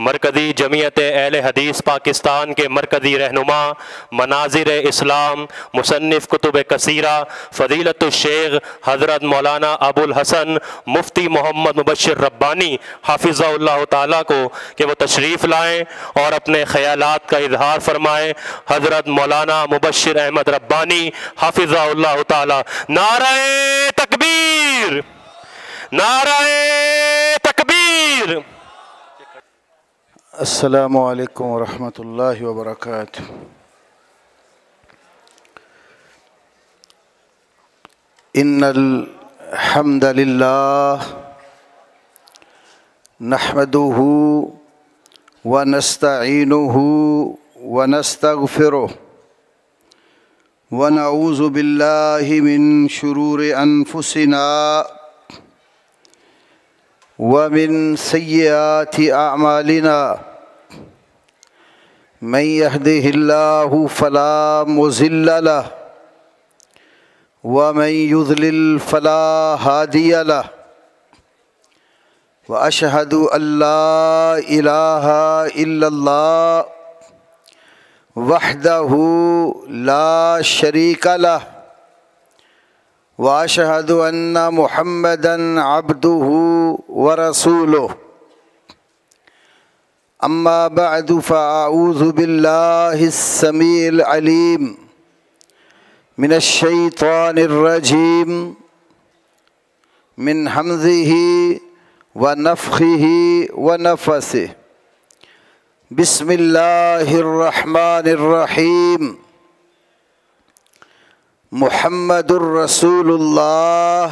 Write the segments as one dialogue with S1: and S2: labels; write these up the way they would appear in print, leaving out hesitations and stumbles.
S1: مرکزی جمعیت اہل حدیث پاکستان کے مرکزی رہنما، مناظر اسلام، مصنف کتب کثیرہ، فضیلت الشیخ حضرت مولانا ابو الحسن مفتی محمد مبشر ربانی حافظہ اللہ تعالیٰ کو کہ وہ تشریف لائیں اور اپنے خیالات کا اظہار فرمائیں۔ حضرت مولانا مبشر احمد ربانی حافظہ اللہ تعالیٰ۔ نعرہ تکبیر، نعرہ تکبیر۔
S2: السلام علیکم ورحمۃ اللہ وبرکاتہ۔ ان الحمد للہ نحمده ونستعینه ونستغفره ونعوذ باللہ من شرور انفسنا ومن سیئات اعمالنا من يهده الله فلا مضل له ومن يضلل فلا هادي له وأشهد أن لا إله إلا الله وحده لا شريك له وأشهد أن محمدًا عبده ورسوله أما بعد فأعوذ بالله السميع العليم من الشيطان الرجيم من همزه ونفخه ونفثه بسم الله الرحمن الرحيم محمد رسول الله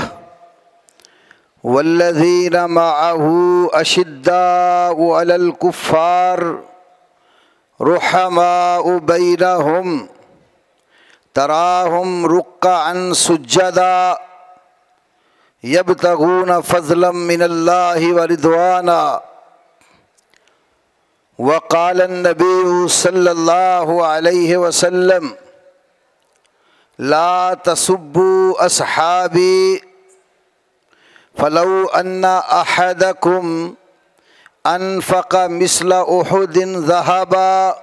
S2: والذين معه أشداء على الكفار رحماء بينهم تراهم ركعا سجدا يبتغون فضلا من الله ورضوانا وقال النبي صلى الله عليه وسلم لا تسبوا أصحابي فلو أن أحدكم أنفق مثل أحد ذهبا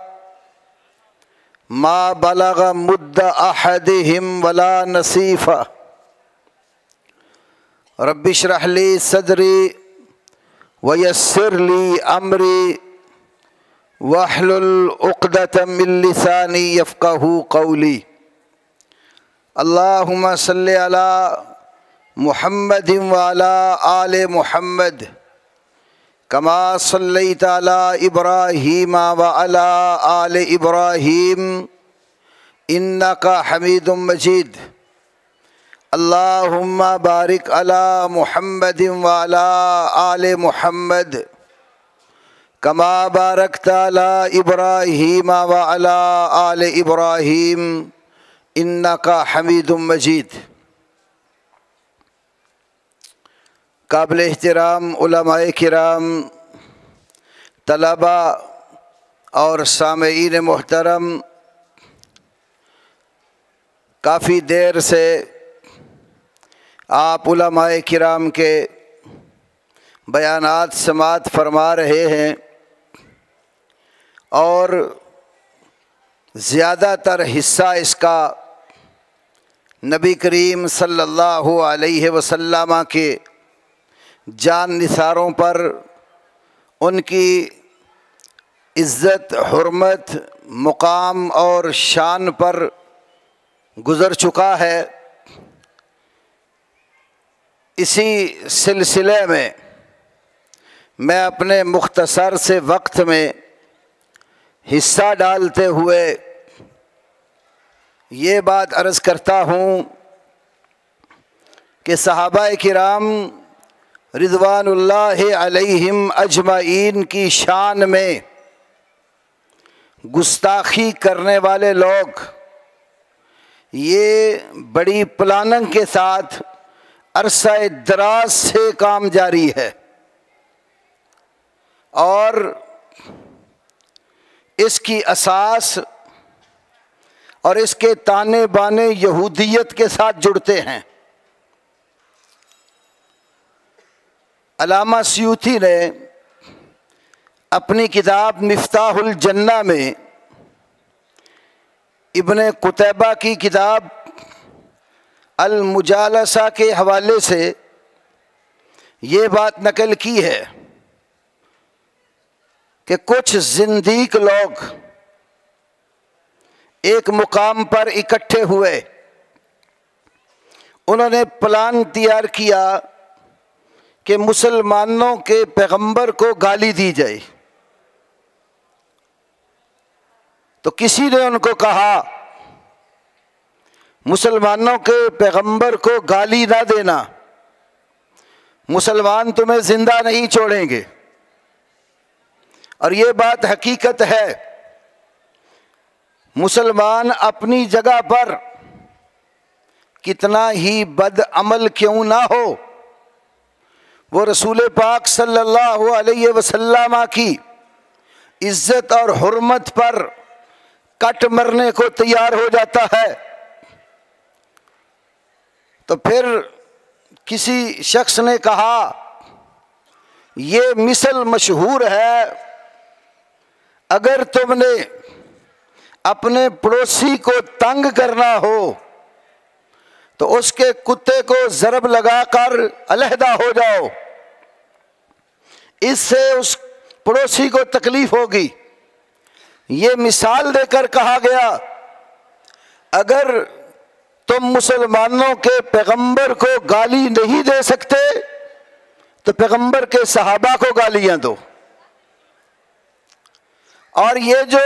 S2: ما بلغ مد أحدهم ولا نصيفه رب اشرح لي صدري ويسر لي أمري واحلل عقدة من لساني يفقهوا قولي اللهم صل على محمد وعلى آل محمد كما صليت على إبراهيم وعلى آل إبراهيم إنك حميد مجيد اللهم بارك على محمد وعلى آل محمد كما باركت على إبراهيم وعلى آل إبراهيم إنك حميد مجيد۔ قابل احترام علماء کرام، طلباء اور سامعین محترم، کافی دیر سے آپ علماء کرام کے بیانات سماعت فرما رہے ہیں اور زیادہ تر حصہ اس کا نبی کریم صلی اللہ علیہ وسلم کے جان نثاروں پر، ان کی عزت، حرمت، مقام اور شان پر گزر چکا ہے۔ اسی سلسلے میں میں اپنے مختصر سے وقت میں حصہ ڈالتے ہوئے یہ بات عرض کرتا ہوں کہ صحابہ کرام رضوان اللہ علیہم اجمعین کی شان میں گستاخی کرنے والے لوگ یہ بڑی پلاننگ کے ساتھ عرصہ دراز سے کام جاری ہے، اور اس کی اساس اور اس کے تانے بانے یہودیت کے ساتھ جڑتے ہیں۔ علامہ سیوطی نے اپنی کتاب مفتاح الجنہ میں ابن قتیبہ کی کتاب المجالسہ کے حوالے سے یہ بات نقل کی ہے کہ کچھ زندیق لوگ ایک مقام پر اکٹھے ہوئے، انہوں نے پلان تیار کیا کہ مسلمانوں کے پیغمبر کو گالی دی جائے۔ تو کسی نے ان کو کہا مسلمانوں کے پیغمبر کو گالی نہ دینا، مسلمان تمہیں زندہ نہیں چھوڑیں گے۔ اور یہ بات حقیقت ہے، مسلمان اپنی جگہ پر کتنا ہی بد عمل کیوں نہ ہو، وہ رسول پاک صلی اللہ علیہ وسلم کی عزت اور حرمت پر کٹ مرنے کو تیار ہو جاتا ہے۔ تو پھر کسی شخص نے کہا یہ مثل مشہور ہے، اگر تم نے اپنے پڑوسی کو تنگ کرنا ہو تو اس کے کتے کو ضرب لگا کر علیحدہ ہو جاؤ، اس سے اس پڑوسی کو تکلیف ہوگی۔ یہ مثال دے کر کہا گیا اگر تم مسلمانوں کے پیغمبر کو گالی نہیں دے سکتے تو پیغمبر کے صحابہ کو گالیاں دو۔ اور یہ جو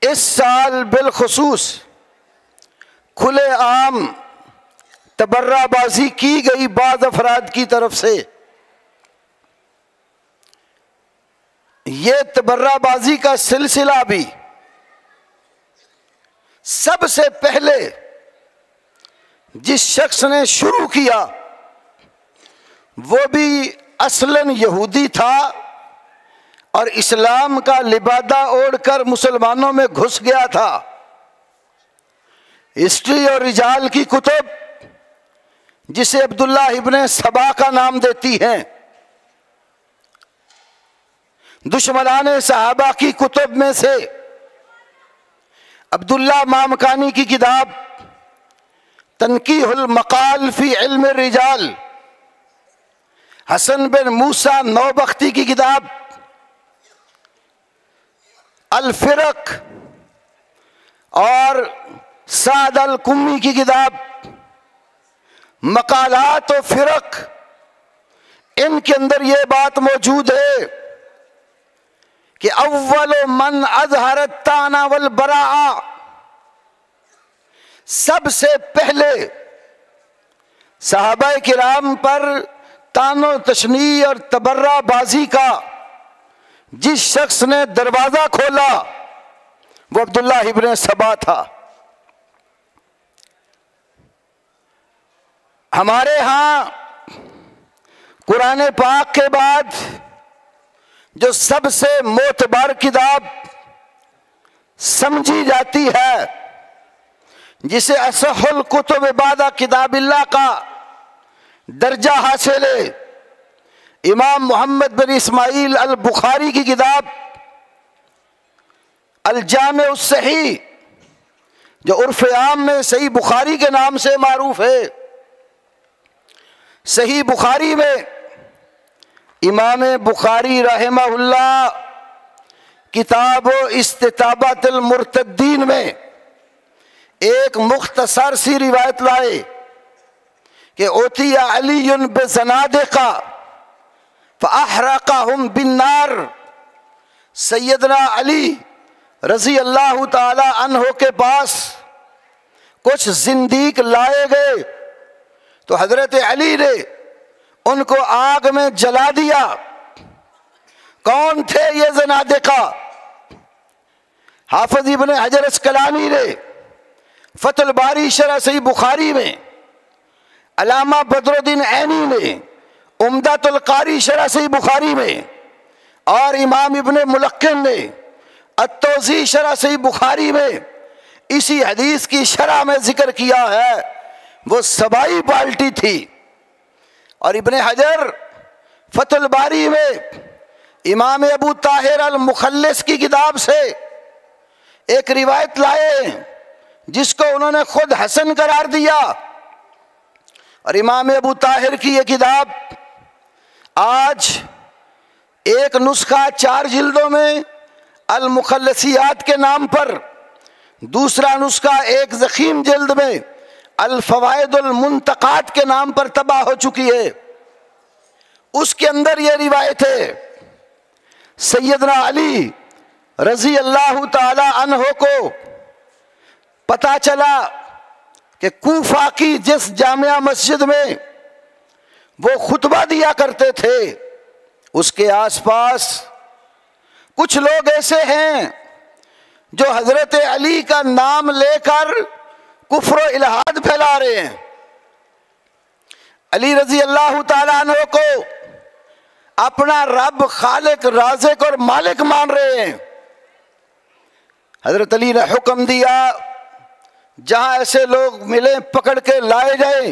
S2: اس سال بالخصوص کھلے عام تبرہ بازی کی گئی بعض افراد کی طرف سے، یہ تبرہ بازی کا سلسلہ بھی سب سے پہلے جس شخص نے شروع کیا وہ بھی اصلاً یہودی تھا اور اسلام کا لبادہ اوڑھ کر مسلمانوں میں گھس گیا تھا۔ ہسٹری اور رجال کی کتب جسے عبداللہ ابن سبا کا نام دیتی ہیں، دشمنان صحابہ کی کتب میں سے عبداللہ مامکانی کی کتاب تنقیح المقال فی علم الرجال، حسن بن موسیٰ نوبختی کی کتاب الفرق، اور سعد القمی کی کتاب مقالات و فرق، ان کے اندر یہ بات موجود ہے کہ اول من اظہر الطعن والبراء، سب سے پہلے صحابہ کرام پر طعن و تشنیع اور تبرہ بازی کا جس شخص نے دروازہ کھولا وہ عبداللہ ابن سبا تھا۔ ہمارے ہاں قرآن پاک کے بعد جو سب سے معتبر کتاب سمجھی جاتی ہے، جسے اصح الکتب بعد کتاب اللہ کا درجہ حاصل ہے، امام محمد بن اسماعیل البخاری کی کتاب الجامع الصحیح، جو عرف عام میں صحیح بخاری کے نام سے معروف ہے۔ صحیح بخاری میں امام بخاری رحمہ اللہ کتاب و استتابۃ المرتدین میں ایک مختصر سی روایت لائے کہ اوتی علی بزنادقہ فاحرقہم بالنار، سیدنا علی رضی اللہ تعالی عنہ کے پاس کچھ زندیق لائے گئے تو حضرت علی نے ان کو آگ میں جلا دیا۔ کون تھے یہ زنادقہ؟ حافظ ابن حجر اسقلانی نے فتح الباری شرح صحیح بخاری میں، علامہ بدر الدین عینی نے عمدۃ القاری شرح صحیح بخاری میں، اور امام ابن ملقن نے التوضیح شرح صحیح بخاری میں اسی حدیث کی شرح میں ذکر کیا ہے۔ وہ سبائی پارٹی تھی، اور ابن حجر فتح الباری میں امام ابو طاہر المخلص کی کتاب سے ایک روایت لائے جس کو انہوں نے خود حسن قرار دیا، اور امام ابو طاہر کی یہ کتاب آج ایک نسخہ 4 جلدوں میں المخلصیات کے نام پر، دوسرا نسخہ ایک ضخیم جلد میں الفوائد المنتقات کے نام پر طبع ہو چکی ہے۔ اس کے اندر یہ روایت ہے، سیدنا علی رضی اللہ تعالی عنہ کو پتہ چلا کہ کوفہ کی جس جامعہ مسجد میں وہ خطبہ دیا کرتے تھے اس کے آس پاس کچھ لوگ ایسے ہیں جو حضرت علی کا نام لے کر کفر و الحاد پھیلا رہے ہیں۔ علی رضی اللہ تعالیٰ عنہ کو اپنا رب، خالق، رازق اور مالک مان رہے ہیں۔ حضرت علی نے حکم دیا جہاں ایسے لوگ ملے پکڑ کے لائے گئے،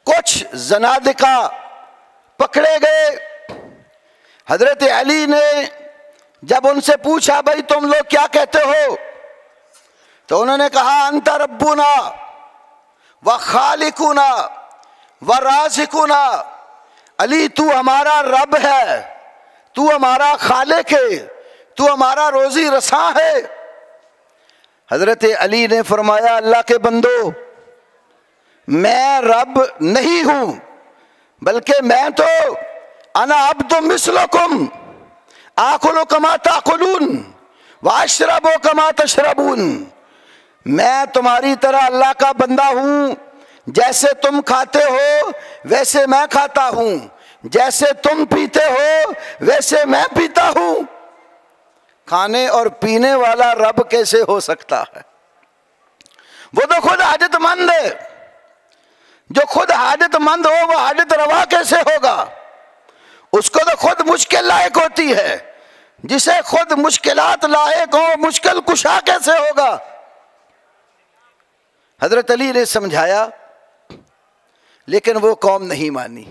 S2: کچھ زنادقہ پکڑے گئے۔ حضرت علی نے جب ان سے پوچھا بھائی تم لوگ کیا کہتے ہو، تو انہوں نے کہا انت ربنا و خالقنا و رازقنا، علی تو ہمارا رب ہے، تو ہمارا خالق ہے، تو ہمارا روزی رساں ہے۔ حضرت علی نے فرمایا اللہ کے بندو، میں رب نہیں ہوں، بلکہ میں تو انا عبد مثلکم آکل کما تاکلون واشرب کما تشربون، میں تمہاری طرح اللہ کا بندہ ہوں، جیسے تم کھاتے ہو ویسے میں کھاتا ہوں، جیسے تم پیتے ہو ویسے میں پیتا ہوں۔ کھانے اور پینے والا رب کیسے ہو سکتا ہے؟ وہ تو خود حاجت مند ہے، جو خود حاجت مند ہو وہ حاجت روا کیسے ہوگا؟ اس کو تو خود مشکل لاحق ہوتی ہے، جسے خود مشکلات لاحق ہو مشکل کشا کیسے ہوگا؟ حضرت علی نے سمجھایا لیکن وہ قوم نہیں مانی۔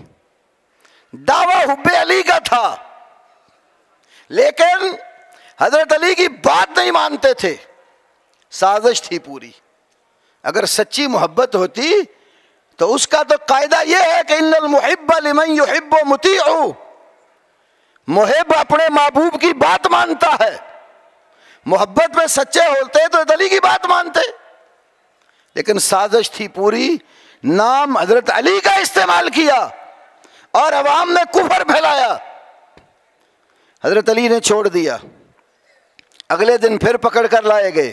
S2: دعویٰ حب علی کا تھا لیکن حضرت علی کی بات نہیں مانتے تھے، سازش تھی پوری۔ اگر سچی محبت ہوتی تو اس کا تو قاعدہ یہ ہے کہ ان المحب لمن یحب مطیع، محب اپنے محبوب کی بات مانتا ہے۔ محبت میں سچے ہوتے تو علی کی بات مانتے، لیکن سازش تھی پوری، نام حضرت علی کا استعمال کیا اور عوام نے کفر پھیلایا۔ حضرت علی نے چھوڑ دیا، اگلے دن پھر پکڑ کر لائے گئے،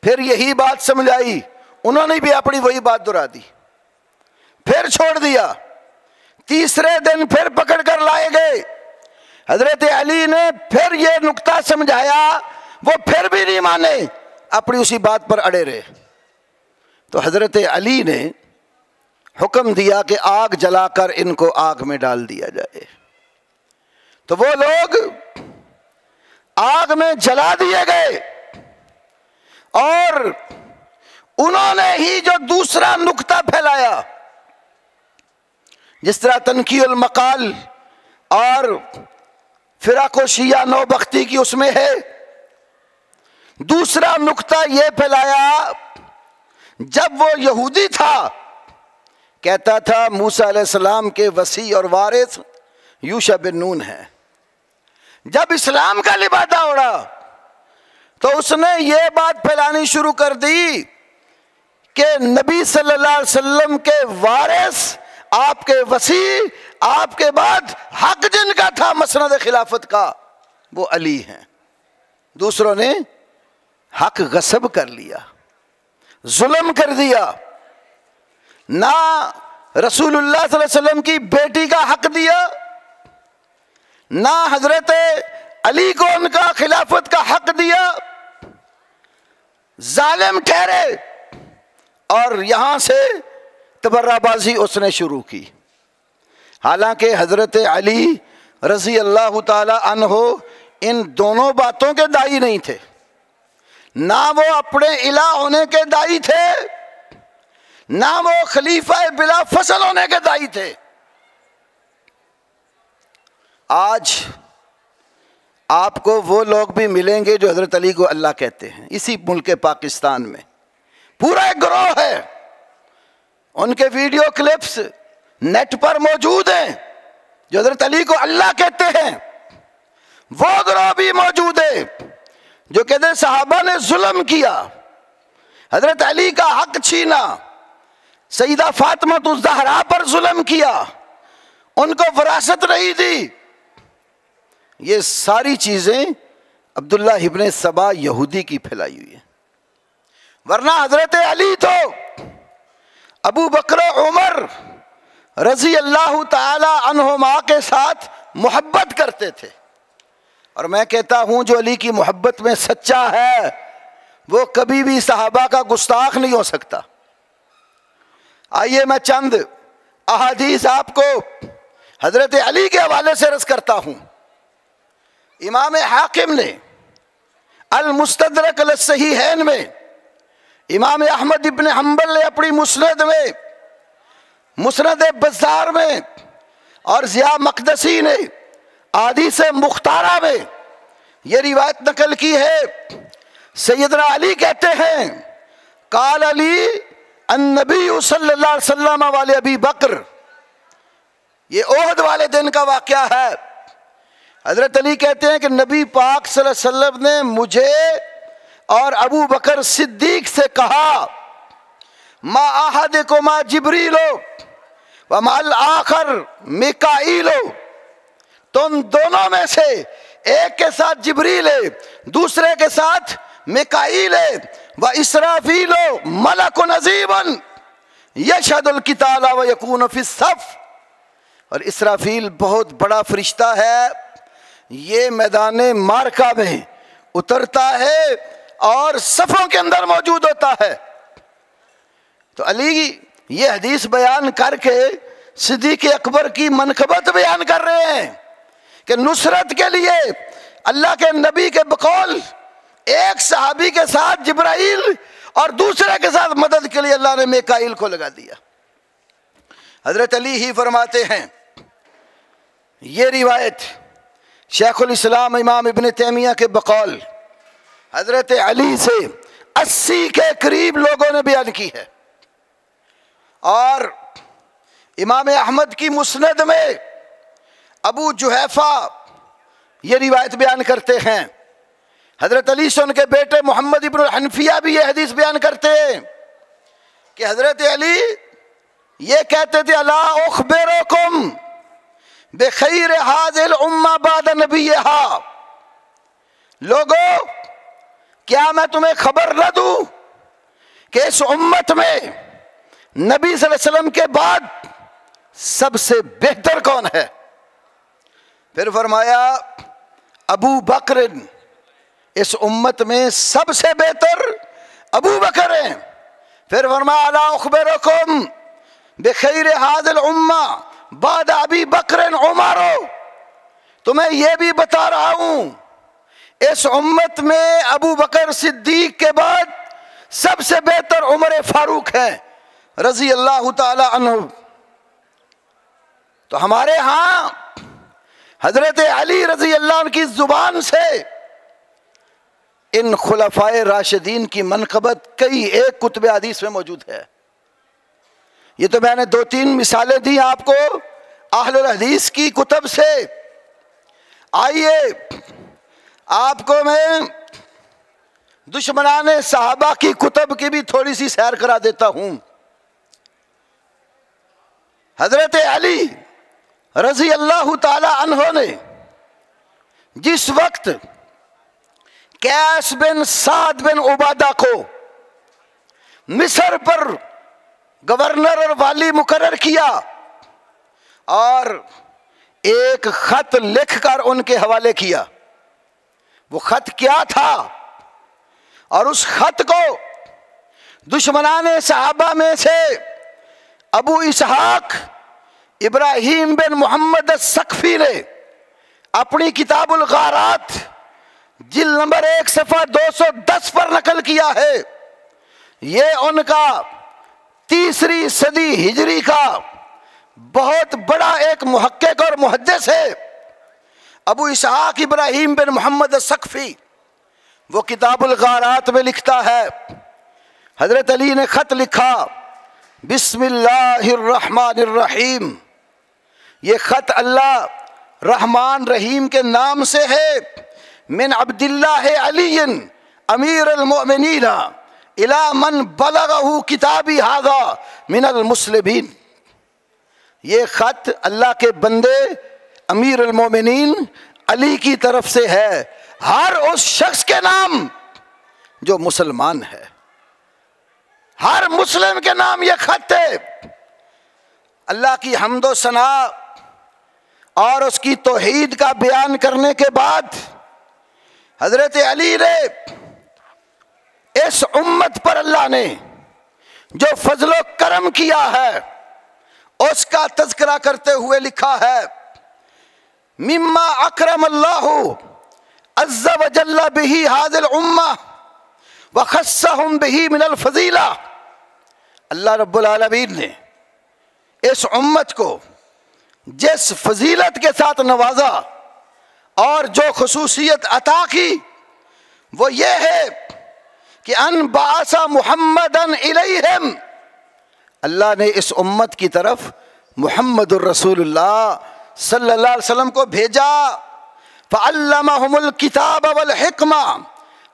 S2: پھر یہی بات سمجھائی، انہوں نے بھی اپنی وہی بات دہرا دی، پھر چھوڑ دیا۔ تیسرے دن پھر پکڑ کر لائے گئے، حضرت علی نے پھر یہ نقطہ سمجھایا، وہ پھر بھی نہیں مانے، اپنی اسی بات پر اڑے رہے۔ تو حضرت علی نے حکم دیا کہ آگ جلا کر ان کو آگ میں ڈال دیا جائے۔ تو وہ لوگ آگ میں جلا دیے گئے، اور انہوں نے ہی جو دوسرا نقطہ پھیلایا، جس طرح تنقیح المقال اور فرق و شیعہ نو بختی کی اس میں ہے، دوسرا نقطہ یہ پھیلایا، جب وہ یہودی تھا کہتا تھا موسیٰ علیہ السلام کے وصی اور وارث یوشع بن نون ہے، جب اسلام کا لبادہ اڑا تو اس نے یہ بات پھیلانی شروع کر دی کہ نبی صلی اللہ علیہ وسلم کے وارث، آپ کے وصی، آپ کے بعد حق جن کا تھا مسند خلافت کا، وہ علی ہیں۔ دوسروں نے حق غصب کر لیا، ظلم کر دیا، نہ رسول اللہ صلی اللہ علیہ وسلم کی بیٹی کا حق دیا، نہ حضرت علی کو ان کا خلافت کا حق دیا، ظالم ٹھہرے، اور یہاں سے تبرہ بازی اس نے شروع کی۔ حالانکہ حضرت علی رضی اللہ تعالی عنہ ان دونوں باتوں کے داعی نہیں تھے، نہ وہ اپنے الہ ہونے کے داعی تھے، نہ وہ خلیفہ بلا فصل ہونے کے داعی تھے۔ آج آپ کو وہ لوگ بھی ملیں گے جو حضرت علی کو اللہ کہتے ہیں، اسی ملک پاکستان میں پورا ایک گروہ ہے، ان کے ویڈیو کلپس نیٹ پر موجود ہیں جو حضرت علی کو اللہ کہتے ہیں۔ وہ گروہ بھی موجود ہے جو کہتے ہیں صحابہ نے ظلم کیا، حضرت علی کا حق چھینا، سیدہ فاطمہ الزہرا پر ظلم کیا، ان کو وراثت نہیں دی۔ یہ ساری چیزیں عبداللہ ابن سبا یہودی کی پھیلائی ہوئی ہیں، ورنہ حضرت علی تو ابو بکر عمر رضی اللہ تعالی عنہما کے ساتھ محبت کرتے تھے، اور میں کہتا ہوں جو علی کی محبت میں سچا ہے وہ کبھی بھی صحابہ کا گستاخ نہیں ہو سکتا۔ آئیے میں چند احادیث آپ کو حضرت علی کے حوالے سے عرض کرتا ہوں۔ امام حاکم نے المستدرک علی الصحیحین میں، امام احمد ابن حنبل نے اپنی مسند میں، مسند بزار میں، اور ضیاء مقدسی نے احادیث مختارہ میں یہ روایت نقل کی ہے۔ سیدنا علی کہتے ہیں قال علی النبی صلی اللہ علیہ وسلم والے ابی بکر، یہ احد والے دن کا واقعہ ہے۔ حضرت علی کہتے ہیں کہ نبی پاک صلی اللہ علیہ وسلم نے مجھے اور ابو بکر صدیق سے کہا ما احدکما جبریل وما الآخر میکائیل، تم دونوں میں سے ایک کے ساتھ جبریل ہے، دوسرے کے ساتھ میکائیل ہے، واسرافیل ملک عظیم یشہد القتال ویکون فی الصف، اور اسرافیل بہت بڑا فرشتہ ہے، یہ میدان معرکہ میں اترتا ہے اور صفوں کے اندر موجود ہوتا ہے۔ تو علی یہ حدیث بیان کر کے صدیق اکبر کی منقبت بیان کر رہے ہیں کہ نصرت کے لیے اللہ کے نبی کے بقول ایک صحابی کے ساتھ جبرائیل اور دوسرے کے ساتھ مدد کے لیے اللہ نے میکائیل کو لگا دیا۔ حضرت علی ہی فرماتے ہیں، یہ روایت شیخ الاسلام امام ابن تیمیہ کے بقول حضرت علی سے 80 کے قریب لوگوں نے بیان کی ہے، اور امام احمد کی مسند میں ابو جحیفہ یہ روایت بیان کرتے ہیں۔ حضرت علی سے ان کے بیٹے محمد ابن الحنفیہ بھی یہ حدیث بیان کرتے ہیں کہ حضرت علی یہ کہتے تھے الا اخبرکم بخیر هذه الامہ بعد نبیہا، لوگوں کیا میں تمہیں خبر نہ دوں کہ اس امت میں نبی صلی اللہ علیہ وسلم کے بعد سب سے بہتر کون ہے؟ پھر فرمایا ابو بکر، اس امت میں سب سے بہتر ابو بکر ہیں۔ پھر فرمایا الا اخبرکم بخیر هذه الامہ بعد ابی بکر عمر، تمہیں یہ بھی بتا رہا ہوں اس امت میں ابو بکر صدیق کے بعد سب سے بہتر عمر فاروق ہیں رضی اللہ تعالی عنہ۔ تو ہمارے ہاں حضرت علی رضی اللہ عنہ کی زبان سے ان خلفائے راشدین کی منقبت کئی ایک کتب حدیث میں موجود ہے۔ یہ تو میں نے 2-3 مثالیں دی آپ کو اہل الحدیث کی کتب سے۔ آئیے آپ کو میں دشمنان صحابہ کی کتب کی بھی تھوڑی سی سیر کرا دیتا ہوں۔ حضرت علی رضی اللہ تعالی عنہ نے جس وقت قیس بن سعد بن عبادہ کو مصر پر گورنر اور والی مقرر کیا اور ایک خط لکھ کر ان کے حوالے کیا، وہ خط کیا تھا؟ اور اس خط کو دشمنان صحابہ میں سے ابو اسحاق ابراہیم بن محمد الثقفی نے اپنی کتاب الغارات جلد نمبر 1 صفحہ 210 پر نقل کیا ہے۔ یہ ان کا 3 صدی ہجری کا بہت بڑا ایک محقق اور محدث ہے۔ ابو اسحاق ابراہیم بن محمد الثقفی وہ کتاب الغارات میں لکھتا ہے، حضرت علی نے خط لکھا بسم اللہ الرحمن الرحیم، یہ خط اللہ رحمان رحیم کے نام سے ہے، من عبد اللہ علی امیر المؤمنین الی من بلغہ کتابی ھذا من المسلمین، یہ خط اللہ کے بندے امیر المومنین علی کی طرف سے ہے ہر اس شخص کے نام جو مسلمان ہے، ہر مسلم کے نام یہ خط ہے۔ اللہ کی حمد و ثنا اور اس کی توحید کا بیان کرنے کے بعد حضرت علی نے اس امت پر اللہ نے جو فضل و کرم کیا ہے اس کا تذکرہ کرتے ہوئے لکھا ہے، مما اکرم اللہ عز وجل بہ ھذہ الامہ وخصہم بہ من الفضیلہ، اللہ رب العالمین نے اس امت کو جس فضیلت کے ساتھ نوازا اور جو خصوصیت عطا کی وہ یہ ہے کہ ان بعث محمدا الیہم، اللہ نے اس امت کی طرف محمد الرسول اللہ صلی اللہ علیہ وسلم کو بھیجا، فعلمہم الکتاب والحکمہ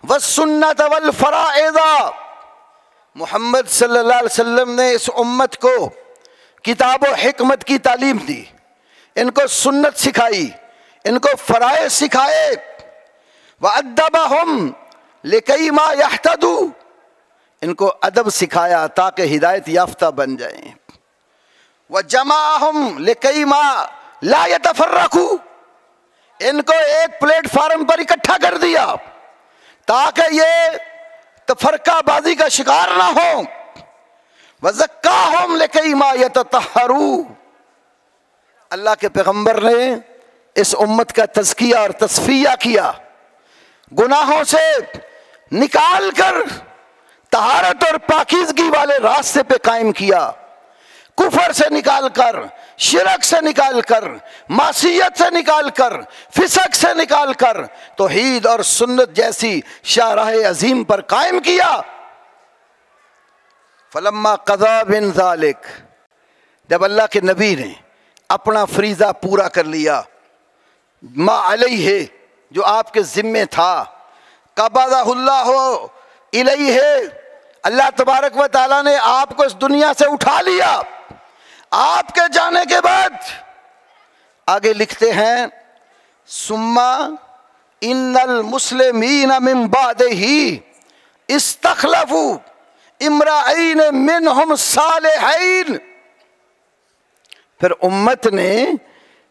S2: والسنت والفرائض، محمد صلی اللہ علیہ وسلم نے اس امت کو کتاب و حکمت کی تعلیم دی، ان کو سنت سکھائی، ان کو فرائض سکھائے، وَأَدَّبَهُمْ لِكَيْ مَا يَحْتَدُوا، ان کو ادب سکھایا تاکہ ہدایت یافتہ بن جائیں، وَجَمَعَهُمْ لِكَيْ مَا لَا يَتَفَرَّقُوا، ان کو ایک پلیٹ فارم پر اکٹھا کر دیا تاکہ یہ تفرقہ بازی کا شکار نہ ہو، وَزَكَّاهُمْ لِكَيْ مَا يَتَطَهَّرُوا، اللہ کے پیغمبر نے اس امت کا تزکیہ اور تصفیہ کیا، گناہوں سے نکال کر طہارت اور پاکیزگی والے راستے پہ قائم کیا، کفر سے نکال کر، شرک سے نکال کر، معصیت سے نکال کر، فسق سے نکال کر توحید اور سنت جیسی شاہراہ عظیم پر قائم کیا۔ فلما قضا من ذالک، جب اللہ کے نبی نے اپنا فریضہ پورا کر لیا، ما علیہ جو آپ کے ذمے تھا، قبضہ اللہ الیہ، اللہ تبارک و تعالیٰ نے آپ کو اس دنیا سے اٹھا لیا، آپ کے جانے کے بعد آگے لکھتے ہیں ثم ان المسلمین من بعدہ استخلفوا امرئین منہم صالحین، پھر امت نے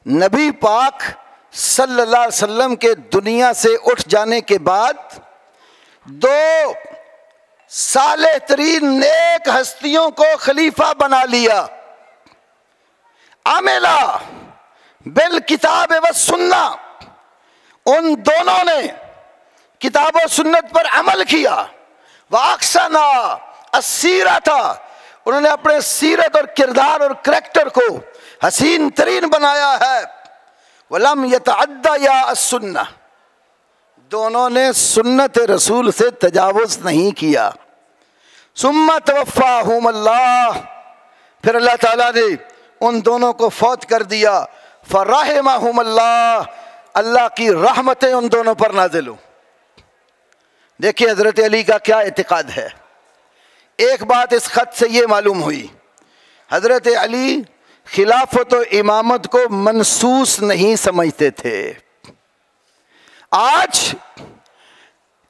S2: نبی پاک صلی اللہ علیہ وسلم کے دنیا سے اٹھ جانے کے بعد دو صالح ترین نیک ہستیوں کو خلیفہ بنا لیا، عملا بالکتاب والسنہ، ان دونوں نے کتاب و سنت پر عمل کیا، واحسنا السیرۃ، انہوں نے اپنے سیرت اور کردار اور کریکٹر کو حسین ترین بنایا ہے، ولم یتعدیا السنہ، دونوں نے سنت رسول سے تجاوز نہیں کیا، ثم توفاہم اللہ، پھر اللہ تعالیٰ نے ان دونوں کو فوت کر دیا، فرحمہم اللہ، اللہ کی رحمتیں ان دونوں پر نازل ہوں۔ دیکھیے حضرت علی کا کیا اعتقاد ہے۔ ایک بات اس خط سے یہ معلوم ہوئی، حضرت علی خلافت و امامت کو منسوس نہیں سمجھتے تھے۔ آج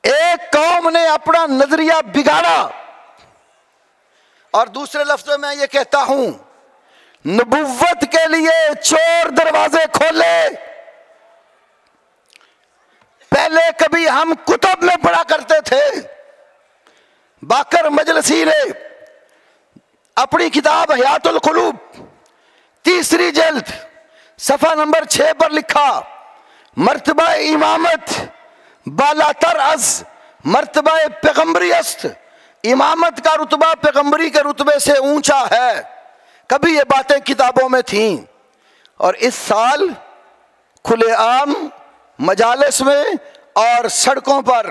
S2: ایک قوم نے اپنا نظریہ بگاڑا، اور دوسرے لفظوں میں یہ کہتا ہوں نبوت کے لیے چور دروازے کھولے۔ پہلے کبھی ہم کتب میں پڑھا کرتے تھے، باکر مجلسی نے اپنی کتاب حیات القلوب 3 جلد صفحہ نمبر 6 پر لکھا، مرتبہ امامت بالاتر از مرتبہ پیغمبری است، امامت کا رتبہ پیغمبری کے رتبے سے اونچا ہے۔ کبھی یہ باتیں کتابوں میں تھیں، اور اس سال کھلے عام مجالس میں اور سڑکوں پر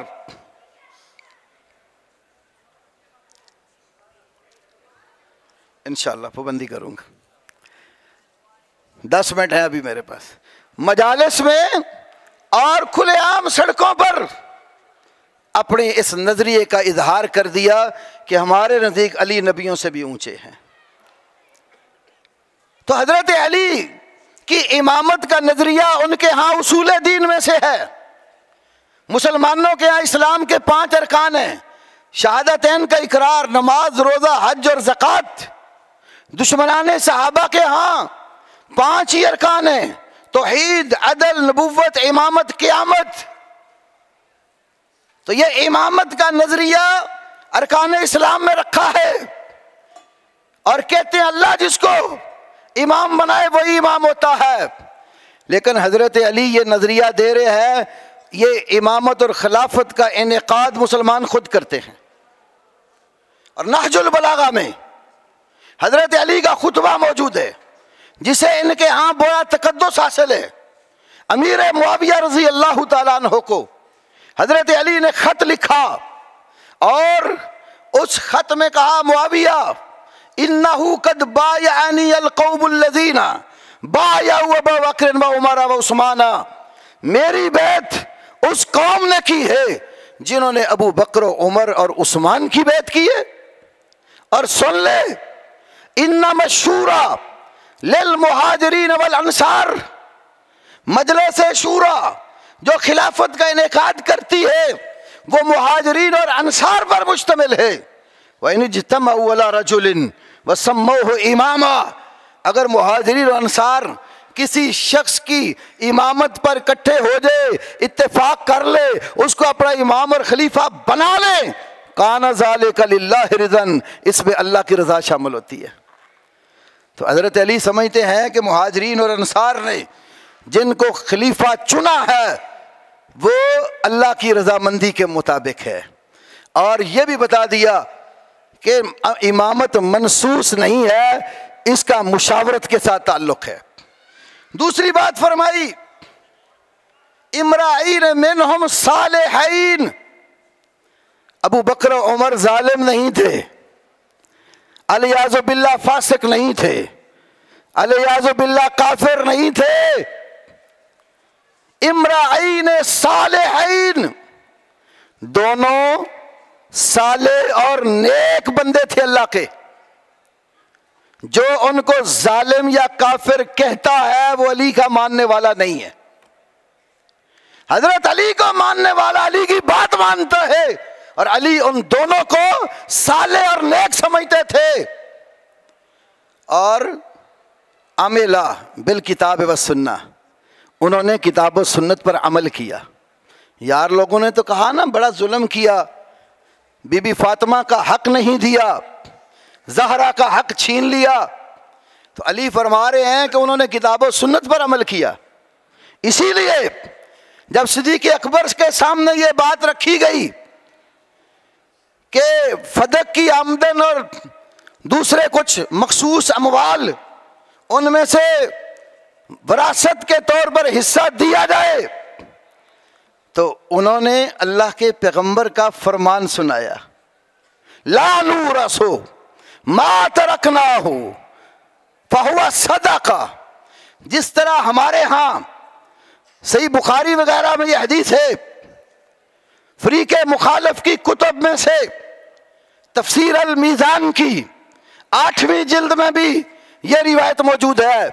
S2: انشاءاللہ پابندی کروں گا، 10 منٹ ہیں ابھی میرے پاس، مجالس میں اور کھلے عام سڑکوں پر اپنے اس نظریے کا اظہار کر دیا کہ ہمارے نزدیک علی نبیوں سے بھی اونچے ہیں۔ تو حضرت علی کی امامت کا نظریہ ان کے ہاں اصول دین میں سے ہے۔ مسلمانوں کے ہاں اسلام کے 5 ارکان ہیں، شہادتین کا اقرار، نماز، روزہ، حج اور زکوٰۃ۔ دشمنان صحابہ کے ہاں 5 ہی ارکان ہیں، توحید، عدل، نبوت، امامت، قیامت۔ تو یہ امامت کا نظریہ ارکان اسلام میں رکھا ہے، اور کہتے ہیں اللہ جس کو امام بنائے وہی امام ہوتا ہے۔ لیکن حضرت علی یہ نظریہ دے رہے ہیں، یہ امامت اور خلافت کا انعقاد مسلمان خود کرتے ہیں۔ اور نہج البلاغہ میں حضرت علی کا خطبہ موجود ہے، جسے ان کے ہاں بڑا تقدس حاصل ہے۔ امیر معاویہ رضی اللہ تعالیٰ عنہ کو حضرت علی نے خط لکھا، اور اس خط میں کہا معاویہ انہو قد بایعنی القوم الذین بایعوا ابا بکر و عمر و عثمان، میری بیعت اس قوم نے کی ہے جنہوں نے ابو بکر و عمر اور عثمان کی بیعت کی ہے۔ اور سن لے انما الشورى للمہاجرین والانصار، مجلس شورا جو خلافت کا انعقاد کرتی ہے وہ مہاجرین اور انصار پر مشتمل ہے۔ وَإِنِ اجْتَمَعُوا عَلَى رَجُلٍ وَسَمَّوْهُ إِمَامًا، اگر مہاجرین اور انصار کسی شخص کی امامت پر اکٹھے ہو جائے، اتفاق کر لے، اس کو اپنا امام اور خلیفہ بنا لے، کَانَ ذَلِكَ لِلَّهِ رِضًا، اس میں اللہ کی رضا شامل ہوتی ہے۔ تو حضرت علی سمجھتے ہیں کہ مہاجرین اور انصار نے جن کو خلیفہ چنا ہے وہ اللہ کی رضامندی کے مطابق ہے، اور یہ بھی بتا دیا کہ امامت منصوص نہیں ہے، اس کا مشاورت کے ساتھ تعلق ہے۔ دوسری بات فرمائی امرائین منہم صالحین، ابو بکر و عمر ظالم نہیں تھے، الیاذ باللہ فاسق نہیں تھے، الیاذ باللہ کافر نہیں تھے، امرائین صالحین، دونوں صالح اور نیک بندے تھے اللہ کے۔ جو ان کو ظالم یا کافر کہتا ہے وہ علی کا ماننے والا نہیں ہے۔ حضرت علی کو ماننے والا علی کی بات مانتا ہے، اور علی ان دونوں کو صالح اور نیک سمجھتے تھے۔ اور عملہ بالکتاب والسنہ، انہوں نے کتاب و سنت پر عمل کیا۔ یار لوگوں نے تو کہا نا بڑا ظلم کیا، بی بی فاطمہ کا حق نہیں دیا، زہرا کا حق چھین لیا، تو علی فرما رہے ہیں کہ انہوں نے کتاب و سنت پر عمل کیا۔ اسی لیے جب صدیق اکبر کے سامنے یہ بات رکھی گئی کہ فدق کی آمدن اور دوسرے کچھ مخصوص اموال ان میں سے وراثت کے طور پر حصہ دیا جائے، تو انہوں نے اللہ کے پیغمبر کا فرمان سنایا، لا نورث ما ترکناہ فہو صدقہ۔ جس طرح ہمارے ہاں صحیح بخاری وغیرہ میں یہ حدیث ہے، فریق مخالف کی کتب میں سے تفسیر المیزان کی 8ویں جلد میں بھی یہ روایت موجود ہے،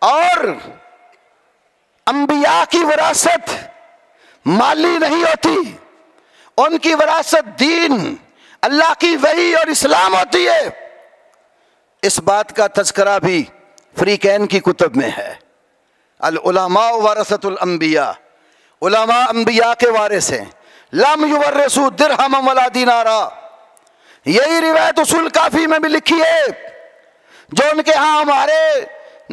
S2: اور انبیاء کی وراثت مالی نہیں ہوتی، ان کی وراثت دین، اللہ کی وحی اور اسلام ہوتی ہے۔ اس بات کا تذکرہ بھی فریقین کی کتب میں ہے، العلماء ورثۃ الانبیاء، علماء انبیاء کے وارث ہیں، لم یورثوا درہما ولا دینارا۔ یہی روایت اصول کافی میں بھی لکھی ہے، جو ان کے ہاں ہمارے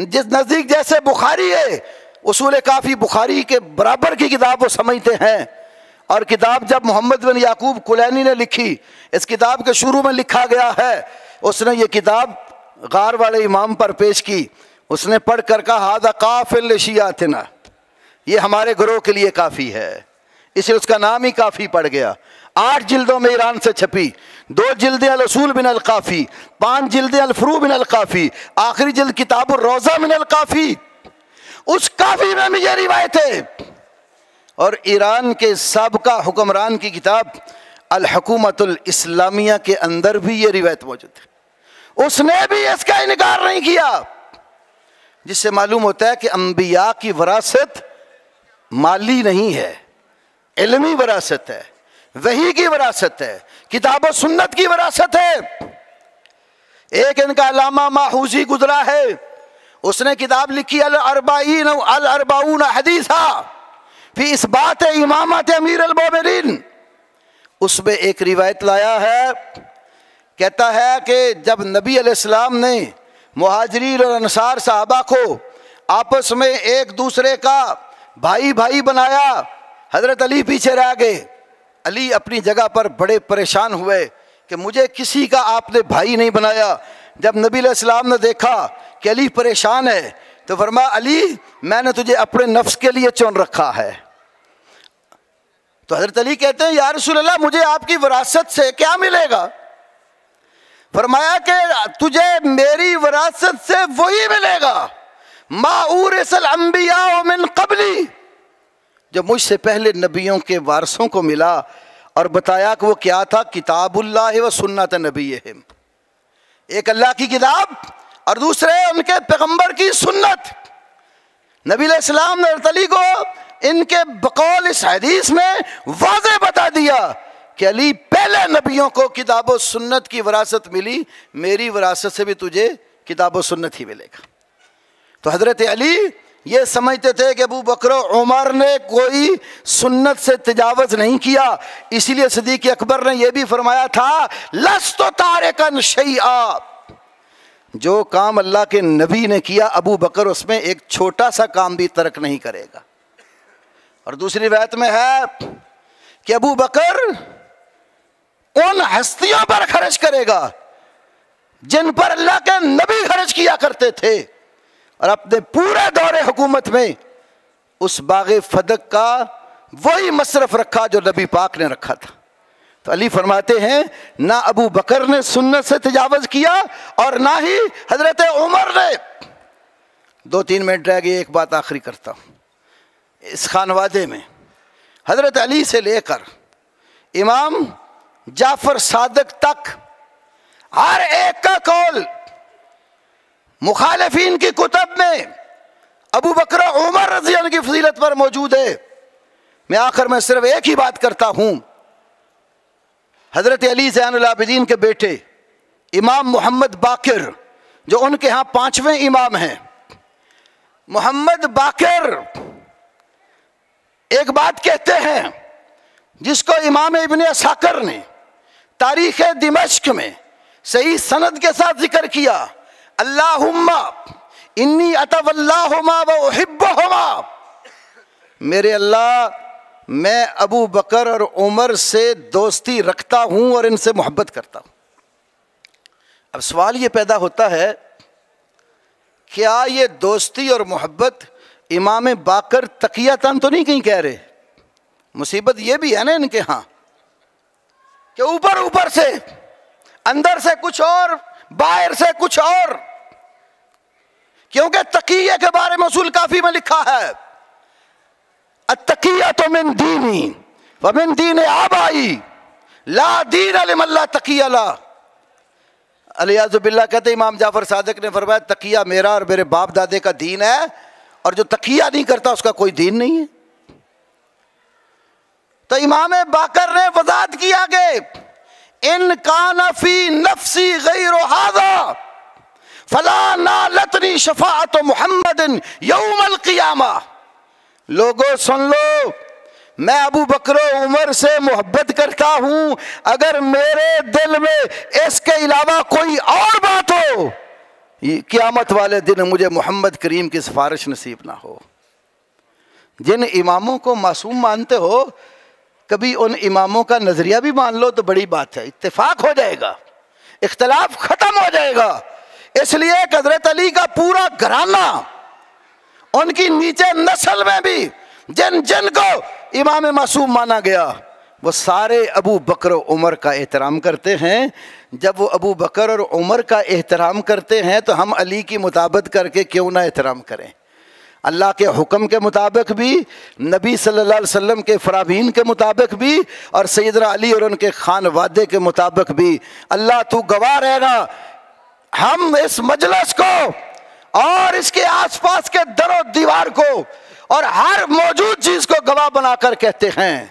S2: جس نزدیک جیسے بخاری ہے، اصول کافی بخاری کے برابر کی کتاب وہ سمجھتے ہیں۔ اور کتاب جب محمد بن یعقوب کلینی نے لکھی، اس کتاب کے شروع میں لکھا گیا ہے، اس نے یہ کتاب غار والے امام پر پیش کی، اس نے پڑھ کر کہا ھذا قافل لشیعتنا، یہ ہمارے گروہ کے لیے کافی ہے، اس لیے اس کا نام ہی کافی پڑ گیا۔ 8 جلدوں میں ایران سے چھپی، 2 جلدیں الاصول من الکافی، 5 جلدیں الفروع من الکافی، آخری جلد کتاب الروضہ من الکافی۔ اس کافی میں بھی یہ روایت ہے، اور ایران کے سابقہ حکمران کی کتاب الحکومت الاسلامیہ کے اندر بھی یہ روایت موجود ہے، اس نے بھی اس کا انکار نہیں کیا، جس سے معلوم ہوتا ہے کہ انبیاء کی وراثت مالی نہیں ہے، علمی وراثت ہے، وحی کی وراثت ہے، کتاب و سنت کی وراثت ہے۔ ایک ان کا علامہ ماحوزی گزرا ہے، اس نے کتاب لکھی الاربعون حدیثا فی اثبات امامت امیر المومنین، اس میں ایک روایت لایا ہے، کہتا ہے کہ جب نبی علیہ السلام نے مہاجرین اور انصار صحابہ کو آپس میں ایک دوسرے کا بھائی بھائی بنایا، حضرت علی پیچھے رہ گئے۔ علی اپنی جگہ پر بڑے پریشان ہوئے کہ مجھے کسی کا آپ نے بھائی نہیں بنایا۔ جب نبی علیہ السلام نے دیکھا کہ علی پریشان ہے تو فرمایا علی میں نے تجھے اپنے نفس کے لیے چن رکھا ہے۔ تو حضرت علی کہتے ہیں یا رسول اللہ مجھے آپ کی وراثت سے کیا ملے گا؟ فرمایا کہ تجھے میری وراثت سے وہی ملے گا ما اورث الانبیاء من قبلی، جو مجھ سے پہلے نبیوں کے وارثوں کو ملا، اور بتایا کہ وہ کیا تھا، کتاب اللہ و سنت نبیہم، ایک اللہ کی کتاب اور دوسرے ان کے پیغمبر کی سنت۔ نبی علیہ السلام نے حضرت علی کو ان کے بقول اس حدیث میں واضح بتا دیا کہ علی پہلے نبیوں کو کتاب و سنت کی وراثت ملی، میری وراثت سے بھی تجھے کتاب و سنت ہی ملے گا۔ تو حضرت علی یہ سمجھتے تھے کہ ابو بکر و عمر نے کوئی سنت سے تجاوز نہیں کیا، اسی لیے صدیق اکبر نے یہ بھی فرمایا تھا لست تارکا شیئا، جو کام اللہ کے نبی نے کیا ابو بکر اس میں ایک چھوٹا سا کام بھی ترک نہیں کرے گا۔ اور دوسری روایت میں ہے کہ ابو بکر ان ہستیوں پر خرچ کرے گا جن پر اللہ کے نبی خرچ کیا کرتے تھے، اور اپنے پورے دور حکومت میں اس باغ فدق کا وہی مصرف رکھا جو نبی پاک نے رکھا تھا۔ تو علی فرماتے ہیں نہ ابو بکر نے سنت سے تجاوز کیا اور نہ ہی حضرت عمر نے۔ 2-3 منٹ رہ گئے، ایک بات آخری کرتا ہوں۔ اس خانوادے میں حضرت علی سے لے کر امام جعفر صادق تک ہر ایک کا قول مخالفین کی کتب میں ابو بکر عمر رضی اللہ عنہ کی فضیلت پر موجود ہے۔ میں آخر میں صرف ایک ہی بات کرتا ہوں، حضرت علی زین العابدین کے بیٹے امام محمد باقر جو ان کے ہاں 5ویں امام ہیں، محمد باقر ایک بات کہتے ہیں جس کو امام ابن عساکر نے تاریخ دمشق میں صحیح سند کے ساتھ ذکر کیا، اللہم انی اتولاہما و احبہما، میرے اللہ میں ابو بکر اور عمر سے دوستی رکھتا ہوں اور ان سے محبت کرتا ہوں۔ اب سوال یہ پیدا ہوتا ہے کیا یہ دوستی اور محبت امام باقر تقیتاً تو نہیں کہیں کہہ رہے؟ مصیبت یہ بھی ہے نا ان کے ہاں کہ اوپر اوپر سے اندر سے کچھ اور باہر سے کچھ اور، کیونکہ تقیہ کے بارے میں اصول کافی میں لکھا ہے التقیۃ من دینی ومن دین آبائی لا دین لمن لا تقیہ لا۔ الیاذ باللہ کہتے امام جعفر صادق نے فرمایا تقیہ میرا اور میرے باپ دادے کا دین ہے، اور جو تقیہ نہیں کرتا اس کا کوئی دین نہیں ہے۔ تو امام باقر نے وضاحت کیا کہ ان کان فی نفسی غیر ھذا فلا نالتنی شفاعت محمد یوم القیامہ۔ لوگوں سن لو، میں ابو بکر و عمر سے محبت کرتا ہوں، اگر میرے دل میں اس کے علاوہ کوئی اور بات ہو قیامت والے دن مجھے محمد کریم کی سفارش نصیب نہ ہو۔ جن اماموں کو معصوم مانتے ہو کبھی ان اماموں کا نظریہ بھی مان لو تو بڑی بات ہے، اتفاق ہو جائے گا، اختلاف ختم ہو جائے گا۔ اس لیے کہ حضرت علی کا پورا گھرانہ، ان کی نیچے نسل میں بھی جن جن کو امام معصوم مانا گیا وہ سارے ابو بکر و عمر کا احترام کرتے ہیں۔ جب وہ ابو بکر اور عمر کا احترام کرتے ہیں تو ہم علی کی مطابقت کر کے کیوں نہ احترام کریں؟ اللہ کے حکم کے مطابق بھی، نبی صلی اللہ علیہ وسلم کے فرامین کے مطابق بھی، اور سیدنا علی اور ان کے خانوادے کے مطابق بھی۔ اللہ تو گواہ رہے گا، ہم اس مجلس کو اور اس کے آس پاس کے در و دیوار کو اور ہر موجود چیز کو گواہ بنا کر کہتے ہیں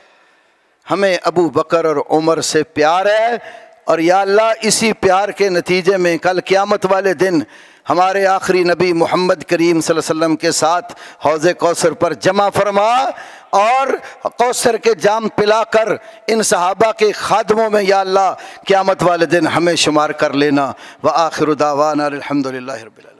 S2: ہمیں ابو بکر اور عمر سے پیار ہے، اور یا اللہ اسی پیار کے نتیجے میں کل قیامت والے دن ہمارے آخری نبی محمد کریم صلی اللہ علیہ وسلم کے ساتھ حوض کوثر پر جمع فرما، اور کوثر کے جام پلا کر ان صحابہ کے خادموں میں یا اللہ قیامت والے دن ہمیں شمار کر لینا۔ وآخر دعوانا الحمدللہ رب العالمین۔